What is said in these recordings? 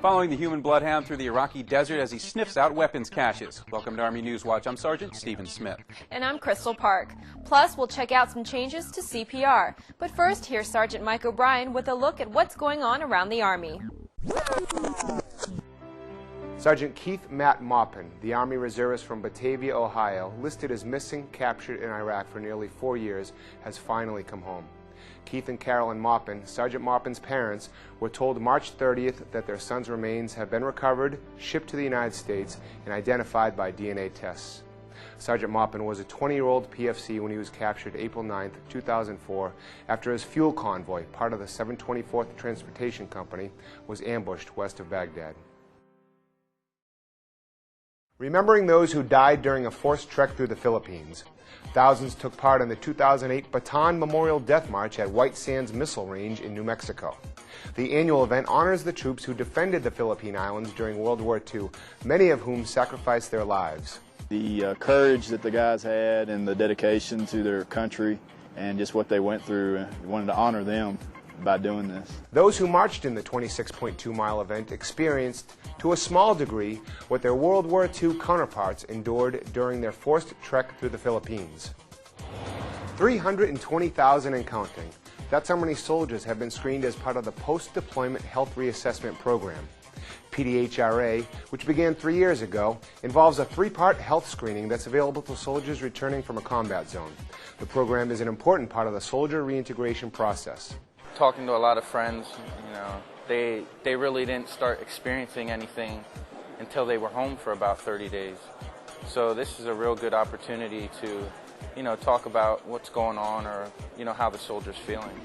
Following the human bloodhound through the Iraqi desert as he sniffs out weapons caches. Welcome to Army Newswatch. I'm Sergeant Stephen Smith. And I'm Crystal Park. Plus, we'll check out some changes to CPR. But first, here's Sergeant Mike O'Brien with a look at what's going on around the Army. Sergeant Keith Matt Maupin, the Army reservist from Batavia, Ohio, listed as missing, captured in Iraq for nearly 4 years, has finally come home. Keith and Carolyn Maupin, Sergeant Maupin's parents, were told March 30th that their son's remains have been recovered, shipped to the United States, and identified by DNA tests. Sergeant Maupin was a 20-year-old PFC when he was captured April 9th, 2004, after his fuel convoy, part of the 724th Transportation Company, was ambushed west of Baghdad. Remembering those who died during a forced trek through the Philippines, thousands took part in the 2008 Bataan Memorial Death March at White Sands Missile Range in New Mexico. The annual event honors the troops who defended the Philippine Islands during World War II, many of whom sacrificed their lives. The courage that the guys had and the dedication to their country and just what they went through, we wanted to honor them by doing this. Those who marched in the 26.2-mile event experienced, to a small degree, what their World War II counterparts endured during their forced trek through the Philippines. 320,000 and counting. That's how many soldiers have been screened as part of the Post-Deployment Health Reassessment Program. PDHRA, which began 3 years ago, involves a 3-part health screening that's available to soldiers returning from a combat zone. The program is an important part of the soldier reintegration process. Talking to a lot of friends, they really didn't start experiencing anything until they were home for about 30 days. So this is a real good opportunity to, talk about what's going on or, how the soldier's feeling.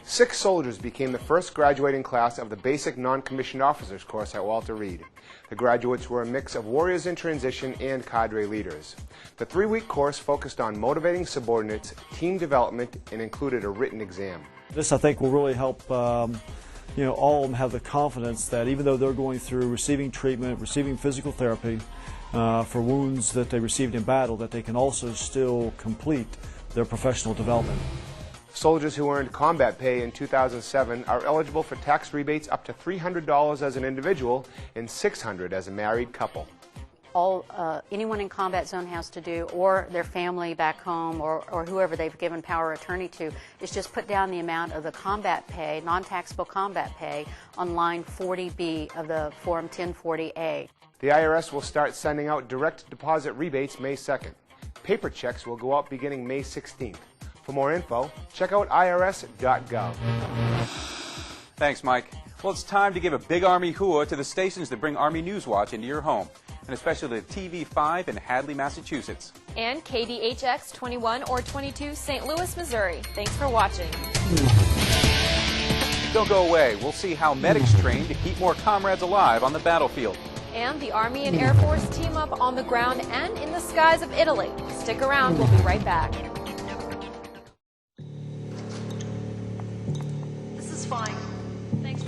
6 soldiers became the first graduating class of the Basic Non-Commissioned Officers course at Walter Reed. The graduates were a mix of warriors in transition and cadre leaders. The 3-week course focused on motivating subordinates, team development, and included a written exam. This, I think, will really help all of them have the confidence that even though they're going through receiving treatment, receiving physical therapy for wounds that they received in battle, that they can also still complete their professional development. Soldiers who earned combat pay in 2007 are eligible for tax rebates up to $300 as an individual and $600 as a married couple. All anyone in combat zone has to do, or their family back home, or whoever they've given power of attorney to, is just put down the amount of the combat pay, non-taxable combat pay, on line 40B of the Form 1040A. The IRS will start sending out direct deposit rebates May 2nd. Paper checks will go out beginning May 16th. For more info, check out irs.gov. Thanks, Mike. Well, it's time to give a big Army hooah to the stations that bring Army Newswatch into your home, and especially the TV5 in Hadley, Massachusetts. And KDHX 21 or 22, St. Louis, Missouri. Thanks for watching. Don't go away. We'll see how medics train to keep more comrades alive on the battlefield. And the Army and Air Force team up on the ground and in the skies of Italy. Stick around. We'll be right back. This is fine. Thanks.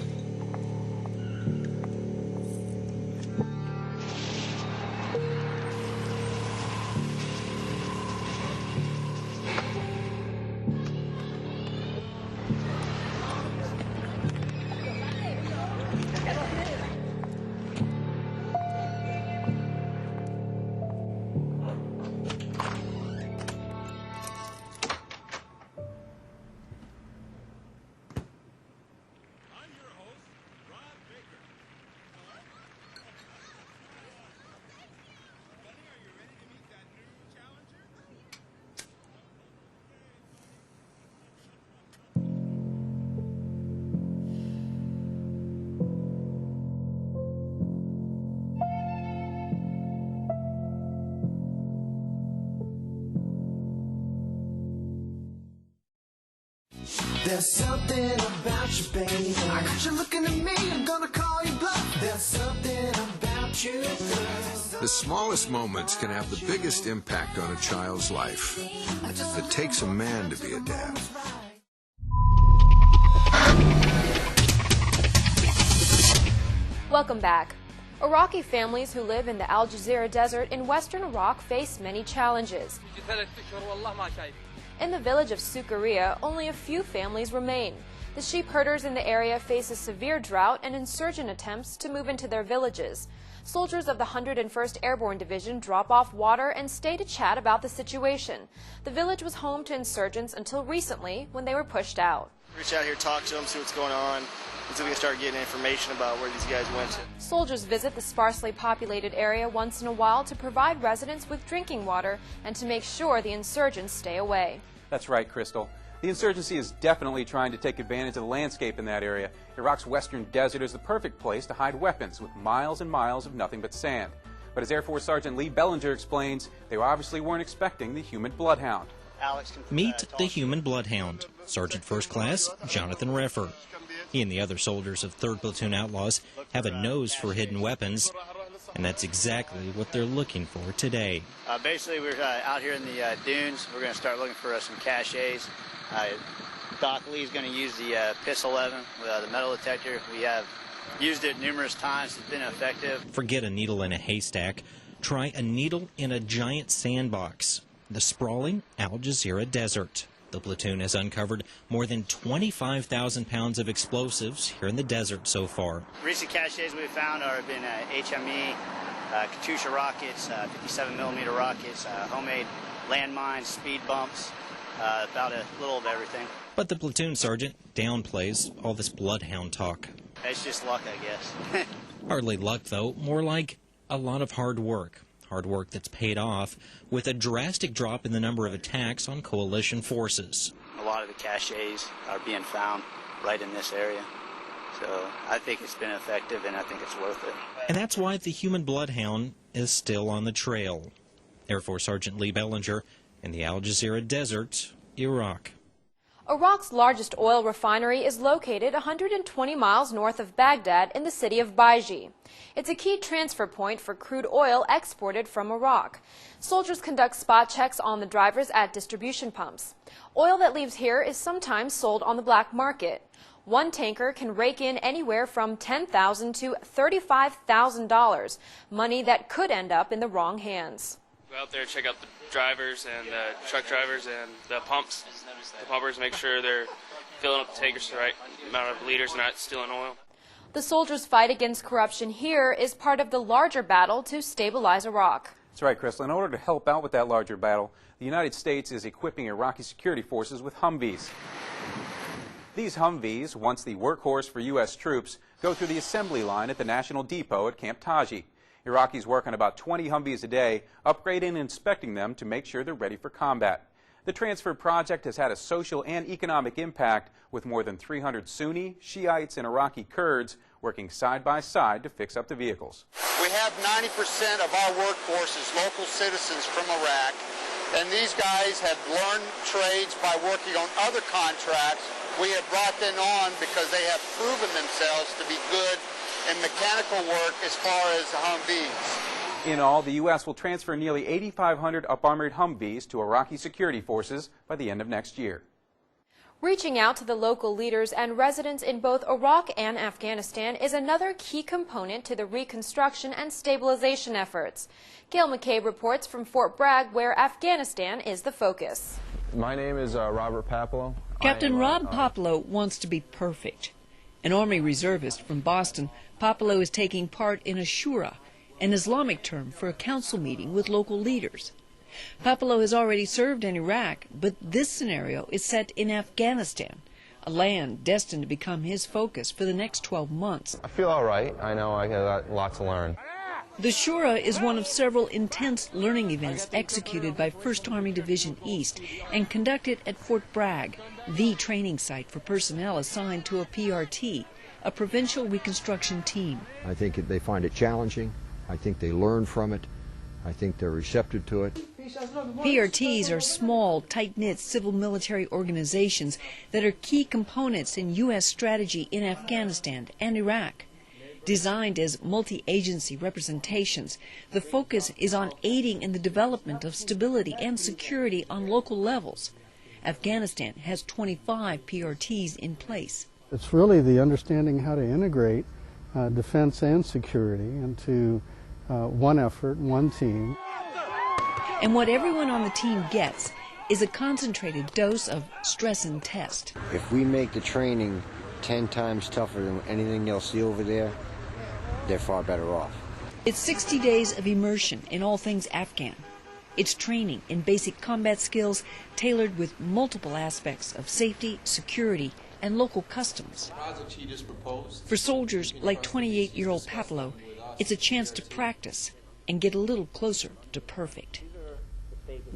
There's something about you, baby. I got you looking at me, I'm gonna call you bluff. There's something about you, girl. The smallest moments can have the biggest impact on a child's life. It takes a man to be a dad. Welcome back. Iraqi families who live in the Al Jazeera Desert in western Iraq face many challenges. In the village of Sukaria, only a few families remain. The sheep herders in the area face a severe drought and insurgent attempts to move into their villages. Soldiers of the 101st Airborne Division drop off water and stay to chat about the situation. The village was home to insurgents until recently, when they were pushed out. Reach out here, talk to them, see what's going on, until we can start getting information about where these guys went to. Soldiers visit the sparsely populated area once in a while to provide residents with drinking water and to make sure the insurgents stay away. That's right, Crystal. The insurgency is definitely trying to take advantage of the landscape in that area. Iraq's western desert is the perfect place to hide weapons with miles and miles of nothing but sand. But as Air Force Sergeant Lee Bellinger explains, they obviously weren't expecting the human bloodhound. Meet the human bloodhound, Sergeant First Class Jonathan Reffer. He and the other soldiers of 3rd Platoon Outlaws have a nose for hidden weapons, and that's exactly what they're looking for today. Basically, we're out here in the dunes. We're going to start looking for some caches. Doc Lee's going to use the PIS 11 with the metal detector. We have used it numerous times. It's been effective. Forget a needle in a haystack. Try a needle in a giant sandbox. The sprawling Al Jazeera Desert. The platoon has uncovered more than 25,000 pounds of explosives here in the desert so far. Recent caches we've found have been HUMVEE, Katyusha rockets, 57mm rockets, homemade landmines, speed bumps, about a little of everything. But the platoon sergeant downplays all this bloodhound talk. It's just luck, I guess. Hardly luck, though, more like a lot of hard work. Hard work that's paid off with a drastic drop in the number of attacks on coalition forces. A lot of the caches are being found right in this area. So I think it's been effective and I think it's worth it. And that's why the human bloodhound is still on the trail. Air Force Sergeant Lee Bellinger in the Al Jazeera Desert, Iraq. Iraq's largest oil refinery is located 120 miles north of Baghdad in the city of Baiji. It's a key transfer point for crude oil exported from Iraq. Soldiers conduct spot checks on the drivers at distribution pumps. Oil that leaves here is sometimes sold on the black market. One tanker can rake in anywhere from $10,000 to $35,000, money that could end up in the wrong hands. Go out there and check out the drivers and the truck drivers and the pumps. The pumpers, make sure they're filling up the tankers the right amount of liters and not stealing oil. The soldiers' fight against corruption here is part of the larger battle to stabilize Iraq. That's right, Crystal. In order to help out with that larger battle, the United States is equipping Iraqi security forces with Humvees. These Humvees, once the workhorse for U.S. troops, go through the assembly line at the National Depot at Camp Taji. Iraqis work on about 20 Humvees a day, upgrading and inspecting them to make sure they're ready for combat. The transfer project has had a social and economic impact, with more than 300 Sunni, Shiites, and Iraqi Kurds working side by side to fix up the vehicles. We have 90% of our workforce is local citizens from Iraq, and these guys have learned trades by working on other contracts. We have brought them on because they have proven themselves to be good in mechanical work as far as Humvees. In all, the U.S. will transfer nearly 8,500 up-armored Humvees to Iraqi security forces by the end of next year. Reaching out to the local leaders and residents in both Iraq and Afghanistan is another key component to the reconstruction and stabilization efforts. Gail McCabe reports from Fort Bragg, where Afghanistan is the focus. My name is Robert Papalo. Captain Rob Popolo wants to be perfect. An Army reservist from Boston, Popolo is taking part in a shura, an Islamic term for a council meeting with local leaders. Popolo has already served in Iraq, but this scenario is set in Afghanistan, a land destined to become his focus for the next 12 months. I feel all right. I know I got a lot to learn. The Shura is one of several intense learning events executed by 1st Army Division East and conducted at Fort Bragg, the training site for personnel assigned to a PRT, a provincial reconstruction team. I think they find it challenging. I think they learn from it. I think they're receptive to it. PRTs are small, tight-knit civil-military organizations that are key components in U.S. strategy in Afghanistan and Iraq. Designed as multi-agency representations, the focus is on aiding in the development of stability and security on local levels. Afghanistan has 25 PRTs in place. It's really the understanding how to integrate defense and security into one effort, one team. And what everyone on the team gets is a concentrated dose of stress and test. If we make the training 10 times tougher than anything they'll see over there, they're far better off. It's 60 days of immersion in all things Afghan. It's training in basic combat skills tailored with multiple aspects of safety, security, and local customs. For soldiers like 28-year-old Papalo, it's a chance to practice and get a little closer to perfect.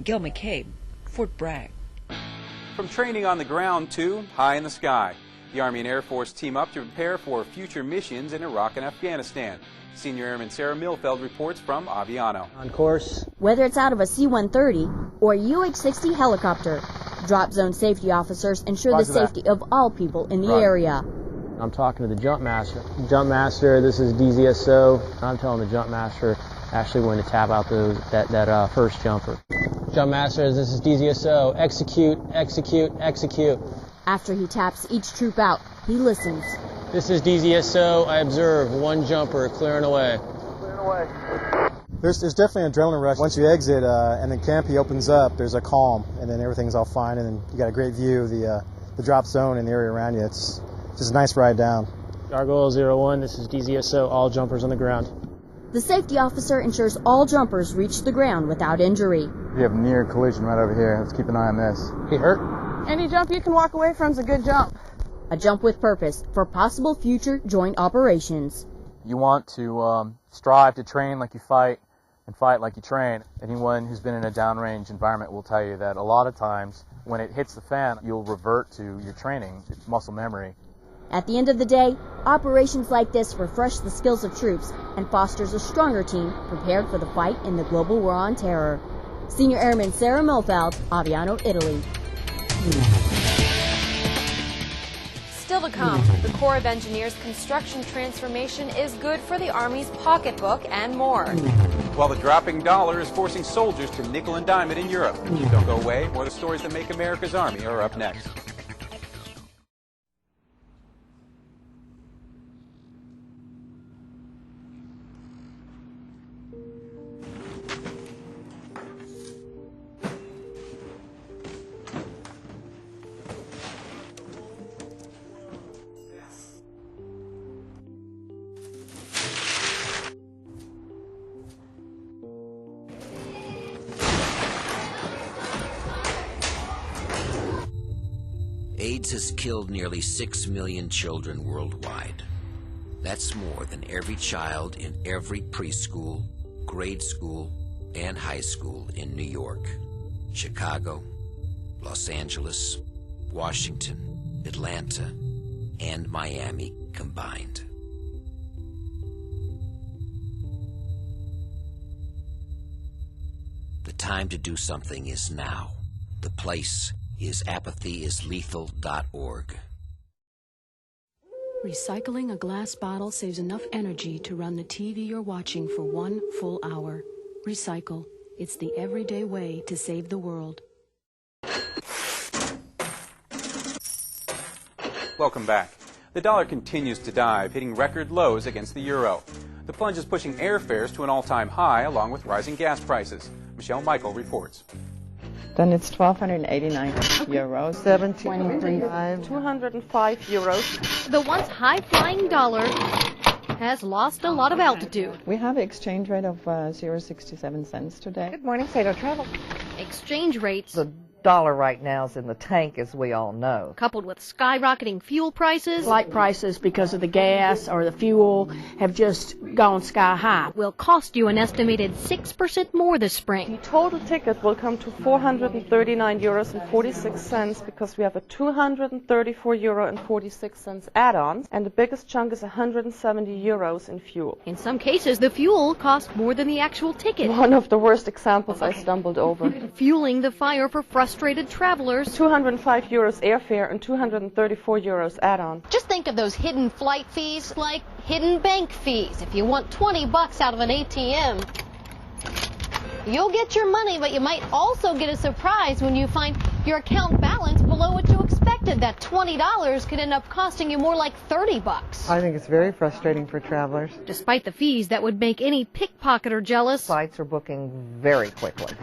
Gil McCabe, Fort Bragg. From training on the ground to high in the sky, the Army and Air Force team up to prepare for future missions in Iraq and Afghanistan. Senior Airman Sarah Milfeld reports from Aviano. On course. Whether it's out of a C-130 or UH-60 helicopter, drop zone safety officers ensure the safety of all people in the area. I'm talking to the jump master. Jump master, this is DZSO. I'm telling the jump master actually when to tap out that first jumper. Jump master, this is DZSO. Execute, execute, execute. After he taps each troop out, he listens. This is DZSO. I observe one jumper clearing away. There's definitely an adrenaline rush. Once you exit and the canopy opens up, there's a calm, and then everything's all fine, and then you got a great view of the drop zone and the area around you. It's just a nice ride down. Gargoyle 01, this is DZSO. All jumpers on the ground. The safety officer ensures all jumpers reach the ground without injury. We have near collision right over here. Let's keep an eye on this. He hurt? Any jump you can walk away from is a good jump. A jump with purpose for possible future joint operations. You want to strive to train like you fight and fight like you train. Anyone who's been in a downrange environment will tell you that a lot of times when it hits the fan, you'll revert to your training. It's muscle memory. At the end of the day, operations like this refresh the skills of troops and fosters a stronger team prepared for the fight in the global war on terror. Senior Airman Sarah Milfeld, Aviano, Italy. Still to come, the Corps of Engineers construction transformation is good for the Army's pocketbook and more. While the dropping dollar is forcing soldiers to nickel and dime it in Europe. Don't go away, more of the stories that make America's Army are up next. AIDS has killed nearly 6 million children worldwide. That's more than every child in every preschool, grade school, and high school in New York, Chicago, Los Angeles, Washington, Atlanta, and Miami combined. The time to do something is now. The place is apathyisLethal.org. Recycling a glass bottle saves enough energy to run the TV you're watching for 1 full hour. Recycle. It's the everyday way to save the world. Welcome back. The dollar continues to dive, hitting record lows against the euro. The plunge is pushing airfares to an all-time high, along with rising gas prices. Michelle Michael reports. Then it's 1,289 euros. 17.25. 205 euros. The once high-flying dollar has lost a lot of altitude. We have an exchange rate of 0.67 cents today. Good morning, Sato Travel. Exchange rates, The dollar right now is in the tank, as we all know. coupled with skyrocketing fuel prices, Flight prices because of the gas or the fuel have just gone sky high. will cost you an estimated 6% more this spring. The total ticket will come to 439 euros and 46 cents because we have a 234 euro and 46 cents add-on, and the biggest chunk is 170 euros in fuel. In some cases, the fuel costs more than the actual ticket. One of the worst examples I stumbled over. Fueling the fire for frustrated travelers. 205 euros airfare and 234 euros add-on. Just think of those hidden flight fees like hidden bank fees. If you want 20 bucks out of an ATM, you'll get your money, but you might also get a surprise when you find your account balance below what you expected. That $20 could end up costing you more like 30 bucks. I think it's very frustrating for travelers. Despite the fees that would make any pickpocketer jealous, Flights are booking very quickly.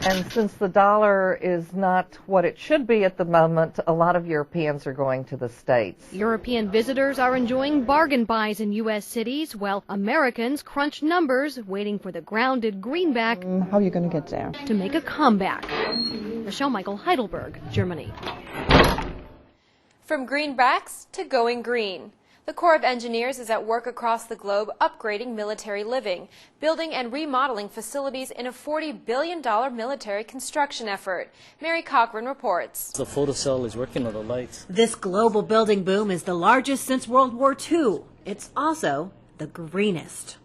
And since the dollar is not what it should be at the moment, a lot of Europeans are going to the States. European visitors are enjoying bargain buys in U.S. cities, while Americans crunch numbers, waiting for the grounded greenback How are you going to get there? to make a comeback. Michelle Michael, Heidelberg, Germany. From greenbacks to going green. The Corps of Engineers is at work across the globe upgrading military living, building and remodeling facilities in a $40 billion military construction effort. Mary Cochran reports. The photocell is working on the lights. This global building boom is the largest since World War II. It's also the greenest.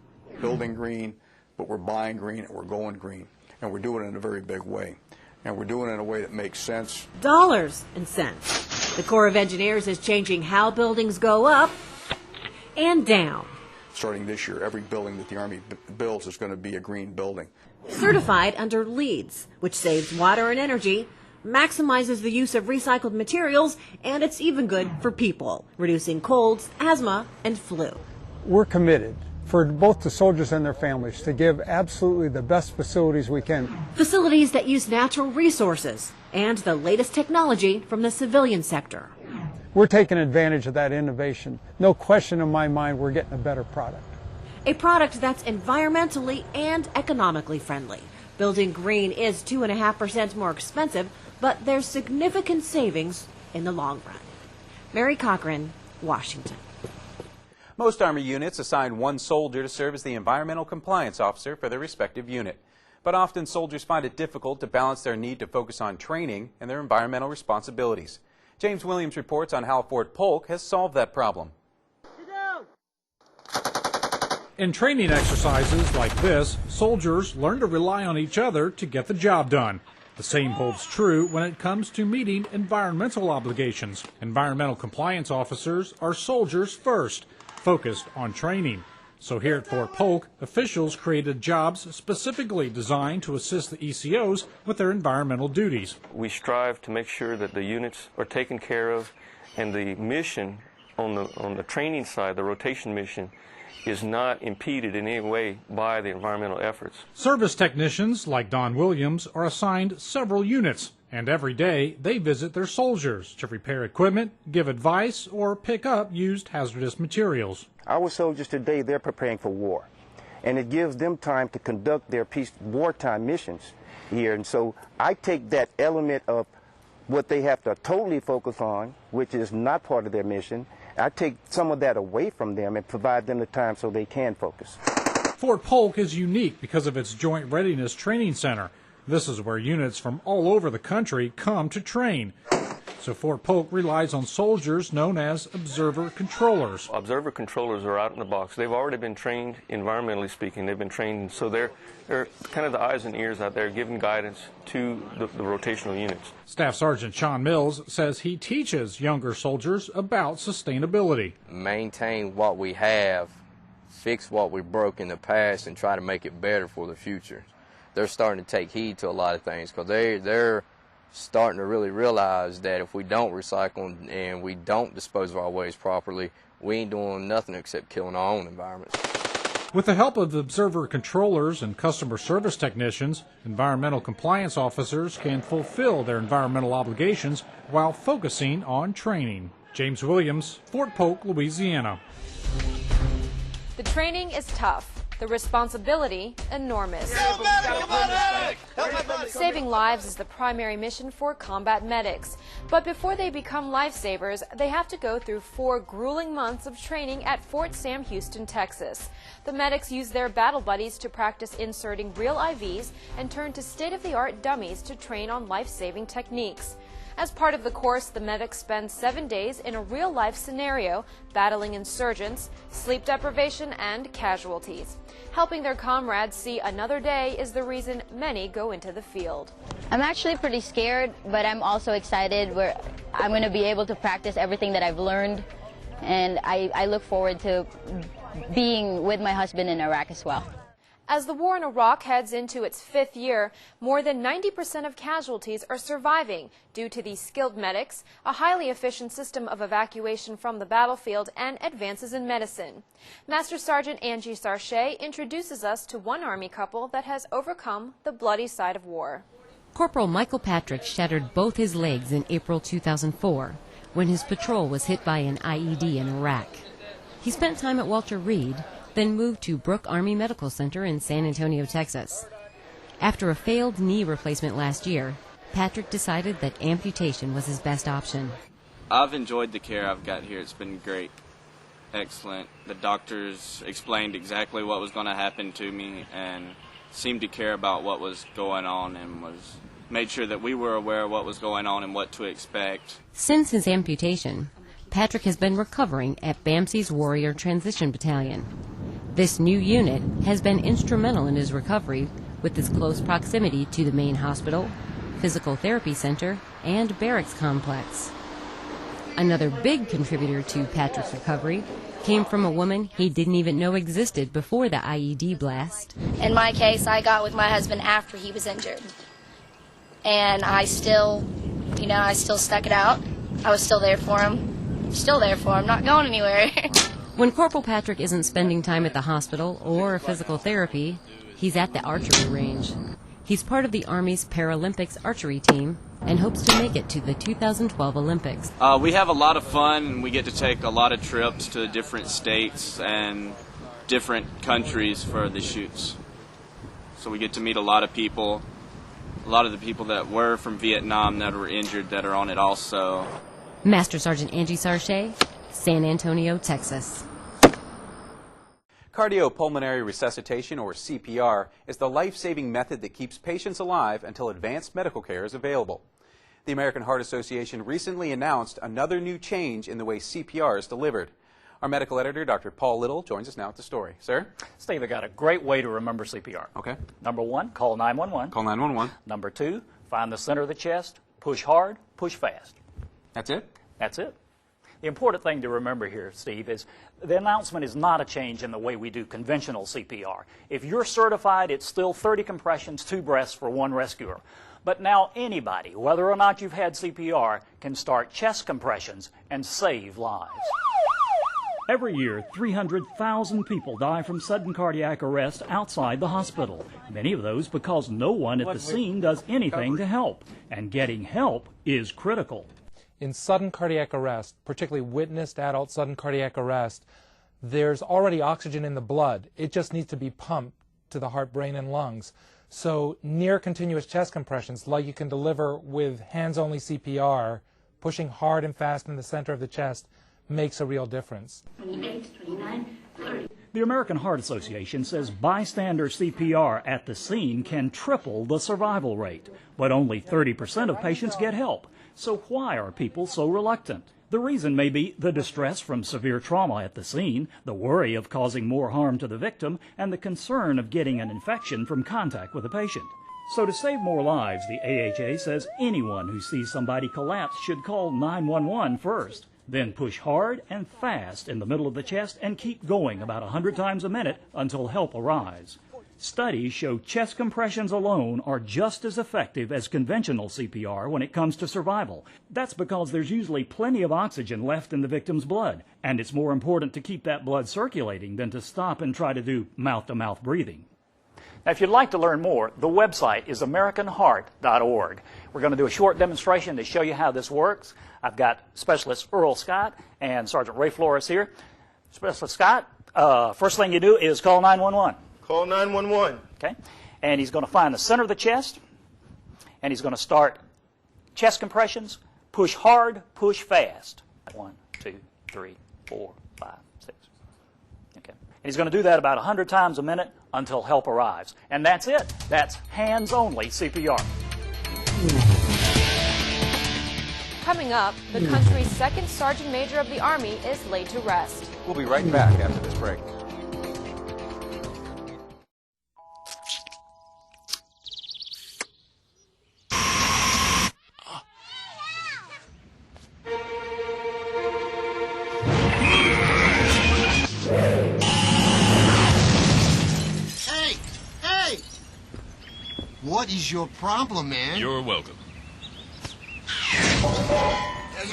Building green, but we're buying green and we're going green. And we're doing it in a very big way. And we're doing it in a way that makes sense. Dollars and cents. The Corps of Engineers is changing how buildings go up and down. Starting this year, every building that the Army builds is going to be a green building. Certified under LEEDs, which saves water and energy, maximizes the use of recycled materials, and it's even good for people, reducing colds, asthma, and flu. We're committed for both the soldiers and their families to give absolutely the best facilities we can. Facilities that use natural resources and the latest technology from the civilian sector. We're taking advantage of that innovation. No question in my mind we're getting a better product. A product that's environmentally and economically friendly. Building green is 2.5% more expensive, but there's significant savings in the long run. Mary Cochran, Washington. Most Army units assign one soldier to serve as the environmental compliance officer for their respective unit. But often soldiers find it difficult to balance their need to focus on training and their environmental responsibilities. James Williams reports on how Fort Polk has solved that problem. In training exercises like this, soldiers learn to rely on each other to get the job done. The same holds true when it comes to meeting environmental obligations. Environmental compliance officers are soldiers first, focused on training. So here at Fort Polk, officials created jobs specifically designed to assist the ECOs with their environmental duties. We strive to make sure that the units are taken care of, and the mission on the training side, the rotation mission, is not impeded in any way by the environmental efforts. Service technicians like Don Williams are assigned several units, and every day they visit their soldiers to repair equipment, give advice, or pick up used hazardous materials. Our soldiers today, they're preparing for war, and it gives them time to conduct their wartime missions here. And so I take that element of what they have to totally focus on, which is not part of their mission, I take some of that away from them and provide them the time so they can focus. Fort Polk is unique because of its Joint Readiness Training Center. This is where units from all over the country come to train. So Fort Polk relies on soldiers known as observer controllers. Observer controllers are out in the box. They've already been trained, environmentally speaking. They've been trained, so they're kind of the eyes and ears out there giving guidance to the rotational units. Staff Sergeant Sean Mills says he teaches younger soldiers about sustainability. Maintain what we have, fix what we broke in the past, and try to make it better for the future. They're starting to take heed to a lot of things because they're starting to really realize that if we don't recycle and we don't dispose of our waste properly, we ain't doing nothing except killing our own environments. With the help of observer controllers and customer service technicians, environmental compliance officers can fulfill their environmental obligations while focusing on training. James Williams, Fort Polk, Louisiana. The training is tough. The responsibility, enormous. Saving lives is the primary mission for combat medics. But before they become lifesavers, they have to go through 4 grueling months of training at Fort Sam Houston, Texas. The medics use their battle buddies to practice inserting real IVs and turn to state-of-the-art dummies to train on life-saving techniques. As part of the course, the medics spend 7 days in a real-life scenario, battling insurgents, sleep deprivation, and casualties. Helping their comrades see another day is the reason many go into the field. I'm actually pretty scared, but I'm also excited where I'm going to be able to practice everything that I've learned, and I look forward to being with my husband in Iraq as well. As the war in Iraq heads into its 5th year, more than 90% of casualties are surviving due to these skilled medics, a highly efficient system of evacuation from the battlefield, and advances in medicine. Master Sergeant Angie Sarche introduces us to one Army couple that has overcome the bloody side of war. Corporal Michael Patrick shattered both his legs in April 2004 when his patrol was hit by an IED in Iraq. He spent time at Walter Reed, then moved to Brooke Army Medical Center in San Antonio, Texas. After a failed knee replacement last year, Patrick decided that amputation was his best option. I've enjoyed the care I've got here. It's been great. Excellent. The doctors explained exactly what was going to happen to me and seemed to care about what was going on and made sure that we were aware of what was going on and what to expect. Since his amputation, Patrick has been recovering at BAMC's Warrior Transition Battalion. This new unit has been instrumental in his recovery with its close proximity to the main hospital, physical therapy center, and barracks complex. Another big contributor to Patrick's recovery came from a woman he didn't even know existed before the IED blast. In my case, I got with my husband after he was injured. And I still stuck it out. I was still there for him. Still there for him, not going anywhere. When Corporal Patrick isn't spending time at the hospital or physical therapy, he's at the archery range. He's part of the Army's Paralympics archery team and hopes to make it to the 2012 Olympics. We have a lot of fun, and we get to take a lot of trips to different states and different countries for the shoots. So we get to meet a lot of people, a lot of the people that were from Vietnam that were injured that are on it also. Master Sergeant Angie Sarche, San Antonio, Texas. Cardiopulmonary resuscitation, or CPR, is the life-saving method that keeps patients alive until advanced medical care is available. The American Heart Association recently announced another new change in the way CPR is delivered. Our medical editor, Dr. Paul Little, joins us now with the story. Sir? Steve, I got a great way to remember CPR. Okay. Number 1, call 911. Call 911. Number 2, find the center of the chest, push hard, push fast. That's it? That's it. The important thing to remember here, Steve, is the announcement is not a change in the way we do conventional CPR. If you're certified, it's still 30 compressions, 2 breaths for 1 rescuer. But now anybody, whether or not you've had CPR, can start chest compressions and save lives. Every year, 300,000 people die from sudden cardiac arrest outside the hospital. Many of those because no one at the scene does anything to help. And getting help is critical. In sudden cardiac arrest, particularly witnessed adult sudden cardiac arrest, there's already oxygen in the blood. It just needs to be pumped to the heart, brain, and lungs. So near continuous chest compressions, like you can deliver with hands-only CPR, pushing hard and fast in the center of the chest, makes a real difference. 28, 29, 30. The American Heart Association says bystander CPR at the scene can triple the survival rate, but only 30% of patients get help. So why are people so reluctant? The reason may be the distress from severe trauma at the scene, the worry of causing more harm to the victim, and the concern of getting an infection from contact with the patient. So to save more lives, the AHA says anyone who sees somebody collapse should call 911 first. Then push hard and fast in the middle of the chest and keep going about 100 times a minute until help arrives. Studies show chest compressions alone are just as effective as conventional CPR when it comes to survival. That's because there's usually plenty of oxygen left in the victim's blood, and it's more important to keep that blood circulating than to stop and try to do mouth-to-mouth breathing. Now, if you'd like to learn more, the website is AmericanHeart.org. We're going to do a short demonstration to show you how this works. I've got Specialist Earl Scott and Sergeant Ray Flores here. Specialist Scott, first thing you do is call 911. Call 911. Okay. And he's going to find the center of the chest, and he's going to start chest compressions, push hard, push fast. 1, 2, 3, 4, 5, 6. Okay. And he's going to do that about 100 times a minute until help arrives. And that's it. That's hands-only CPR. Coming up, the country's second Sergeant Major of the Army is laid to rest. We'll be right back after this break. What is your problem, man? You're welcome.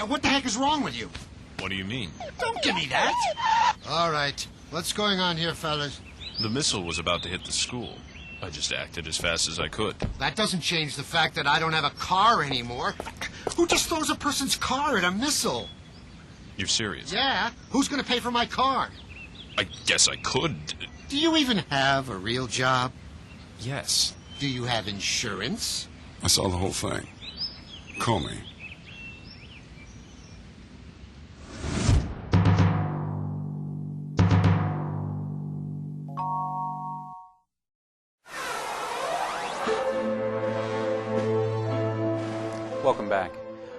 What the heck is wrong with you? What do you mean? Don't give me that. All right. What's going on here, fellas? The missile was about to hit the school. I just acted as fast as I could. That doesn't change the fact that I don't have a car anymore. Who just throws a person's car at a missile? You're serious? Yeah. Who's going to pay for my car? I guess I could. Do you even have a real job? Yes. Do you have insurance? I saw the whole thing. Call me. Welcome back.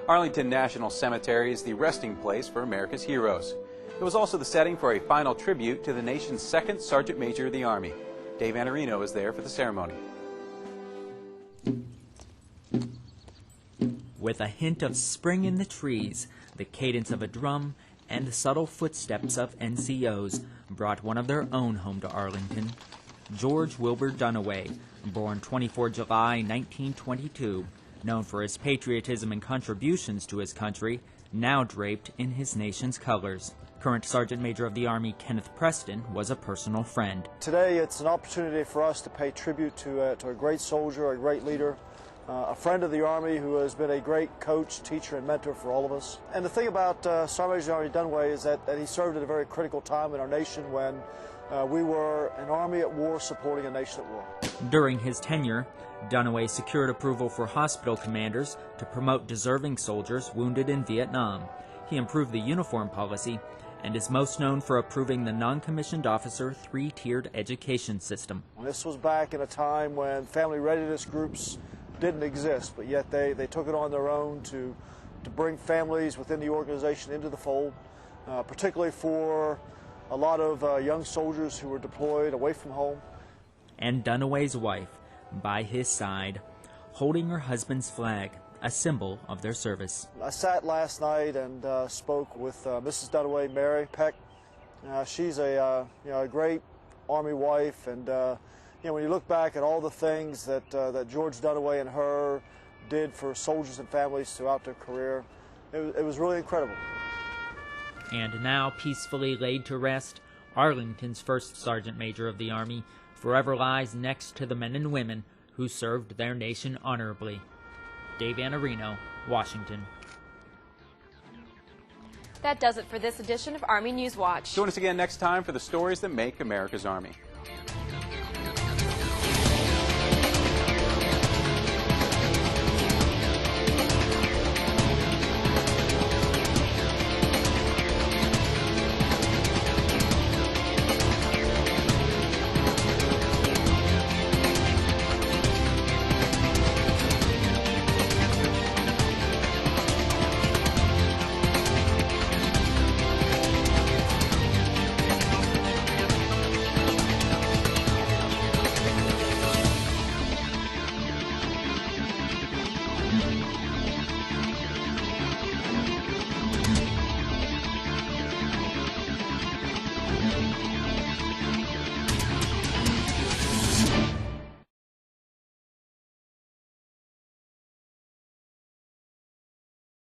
Arlington National Cemetery is the resting place for America's heroes. It was also the setting for a final tribute to the nation's second Sergeant Major of the Army. Dave Anarino is there for the ceremony. With a hint of spring in the trees, the cadence of a drum, and the subtle footsteps of NCOs brought one of their own home to Arlington. George Wilbur Dunaway, born 24 July 1922, known for his patriotism and contributions to his country, now draped in his nation's colors. Current Sergeant Major of the Army Kenneth Preston was a personal friend. Today it's an opportunity for us to pay tribute to a great soldier, a great leader, a friend of the Army who has been a great coach, teacher, and mentor for all of us. And the thing about Sergeant Major Army Dunaway is that he served at a very critical time in our nation when we were an army at war supporting a nation at war. During his tenure, Dunaway secured approval for hospital commanders to promote deserving soldiers wounded in Vietnam. He improved the uniform policy and is most known for approving the non-commissioned officer three-tiered education system. This was back in a time when family readiness groups didn't exist, but yet they took it on their own to bring families within the organization into the fold, particularly for a lot of young soldiers who were deployed away from home. And Dunaway's wife, by his side, holding her husband's flag, a symbol of their service. I sat last night and spoke with Mrs. Dunaway, Mary Peck. She's a great Army wife, and when you look back at all the things that George Dunaway and her did for soldiers and families throughout their career, it was really incredible. And now peacefully laid to rest, Arlington's first Sergeant Major of the Army forever lies next to the men and women who served their nation honorably. Dave Anarino, Washington. That does it for this edition of Army Newswatch. Join us again next time for the stories that make America's Army.